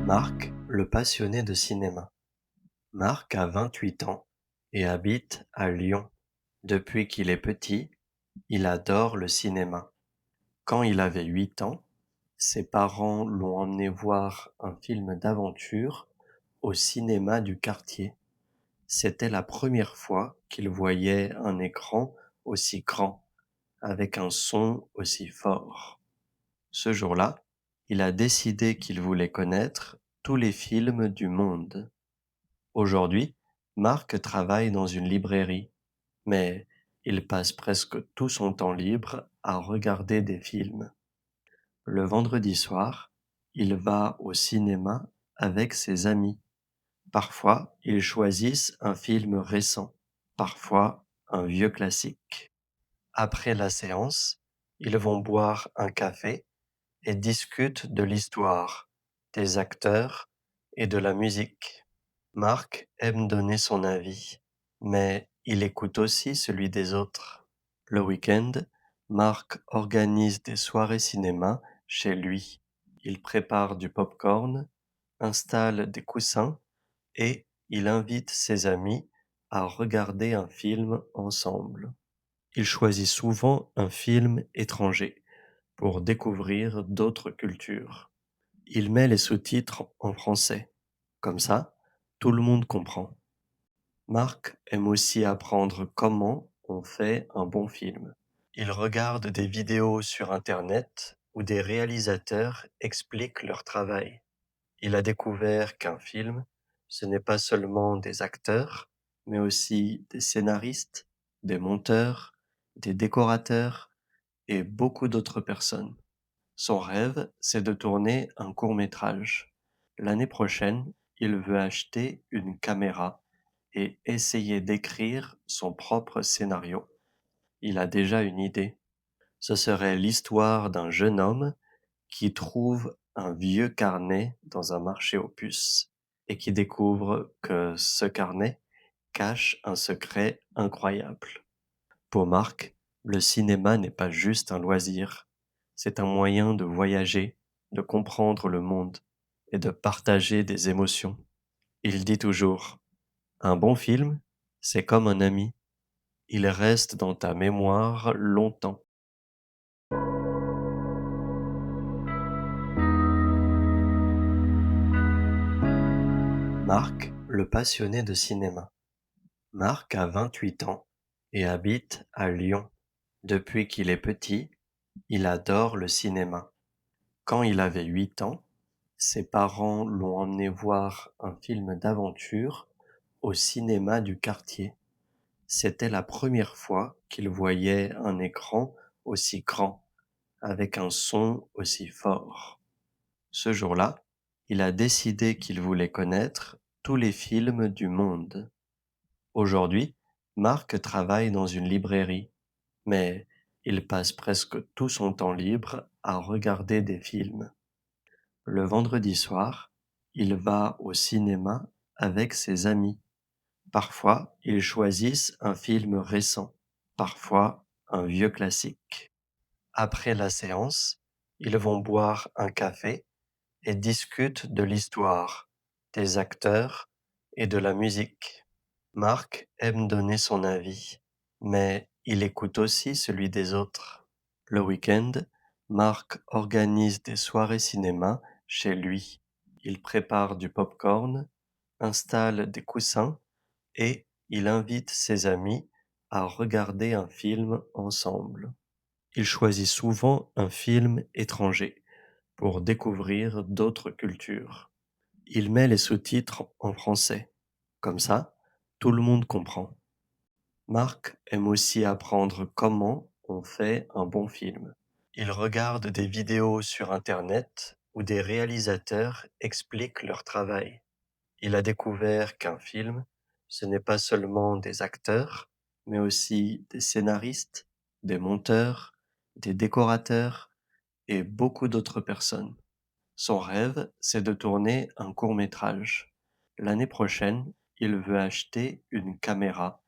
Marc, le passionné de cinéma. Marc a 28 ans et habite à Lyon. Depuis qu'il est petit, il adore le cinéma. Quand il avait 8 ans, ses parents l'ont emmené voir un film d'aventure au cinéma du quartier. C'était la première fois qu'il voyait un écran aussi grand, avec un son aussi fort. Ce jour-là, il a décidé qu'il voulait connaître tous les films du monde. Aujourd'hui, Marc travaille dans une librairie, mais il passe presque tout son temps libre à regarder des films. Le vendredi soir, il va au cinéma avec ses amis. Parfois, ils choisissent un film récent, parfois un vieux classique. Après la séance, ils vont boire un café et discutent de l'histoire, des acteurs et de la musique. Marc aime donner son avis, mais il écoute aussi celui des autres. Le week-end, Marc organise des soirées cinéma chez lui. Il prépare du popcorn, installe des coussins et il invite ses amis à regarder un film ensemble. Il choisit souvent un film étranger pour découvrir d'autres cultures. Il met les sous-titres en français. Comme ça, tout le monde comprend. Marc aime aussi apprendre comment on fait un bon film. Il regarde des vidéos sur Internet où des réalisateurs expliquent leur travail. Il a découvert qu'un film, ce n'est pas seulement des acteurs, mais aussi des scénaristes, des monteurs, des décorateurs et beaucoup d'autres personnes. Son rêve, c'est de tourner un court-métrage. L'année prochaine, il veut acheter une caméra et essayer d'écrire son propre scénario. Il a déjà une idée. Ce serait l'histoire d'un jeune homme qui trouve un vieux carnet dans un marché aux puces et qui découvre que ce carnet cache un secret incroyable. Pour Marc, le cinéma n'est pas juste un loisir, c'est un moyen de voyager, de comprendre le monde et de partager des émotions. Il dit toujours, un bon film, c'est comme un ami, il reste dans ta mémoire longtemps. Marc, le passionné de cinéma. Marc a 28 ans et habite à Lyon. Depuis qu'il est petit, il adore le cinéma. Quand il avait 8 ans, ses parents l'ont emmené voir un film d'aventure au cinéma du quartier. C'était la première fois qu'il voyait un écran aussi grand, avec un son aussi fort. Ce jour-là, il a décidé qu'il voulait connaître tous les films du monde. Aujourd'hui, Marc travaille dans une librairie, mais il passe presque tout son temps libre à regarder des films. Le vendredi soir, il va au cinéma avec ses amis. Parfois, ils choisissent un film récent, parfois un vieux classique. Après la séance, ils vont boire un café et discutent de l'histoire, des acteurs et de la musique. Marc aime donner son avis, mais il écoute aussi celui des autres. Le week-end, Marc organise des soirées cinéma chez lui. Il prépare du popcorn, installe des coussins et il invite ses amis à regarder un film ensemble. Il choisit souvent un film étranger pour découvrir d'autres cultures. Il met les sous-titres en français. Comme ça, tout le monde comprend. Marc aime aussi apprendre comment on fait un bon film. Il regarde des vidéos sur Internet où des réalisateurs expliquent leur travail. Il a découvert qu'un film, ce n'est pas seulement des acteurs, mais aussi des scénaristes, des monteurs, des décorateurs et beaucoup d'autres personnes. Son rêve, c'est de tourner un court-métrage. L'année prochaine, il veut acheter une caméra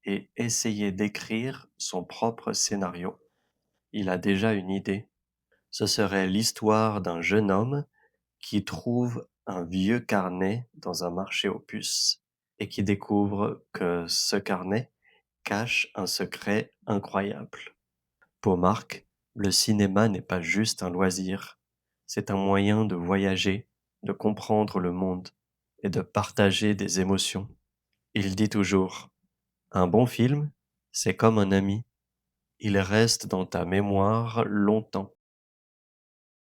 et essayer d'écrire son propre scénario. Il a déjà une idée. Ce serait l'histoire d'un jeune homme qui trouve un vieux carnet dans un marché aux puces et qui découvre que ce carnet cache un secret incroyable. Pour Marc, le cinéma n'est pas juste un loisir, c'est un moyen de voyager, de comprendre le monde et de partager des émotions. Il dit toujours, un bon film, c'est comme un ami, il reste dans ta mémoire longtemps.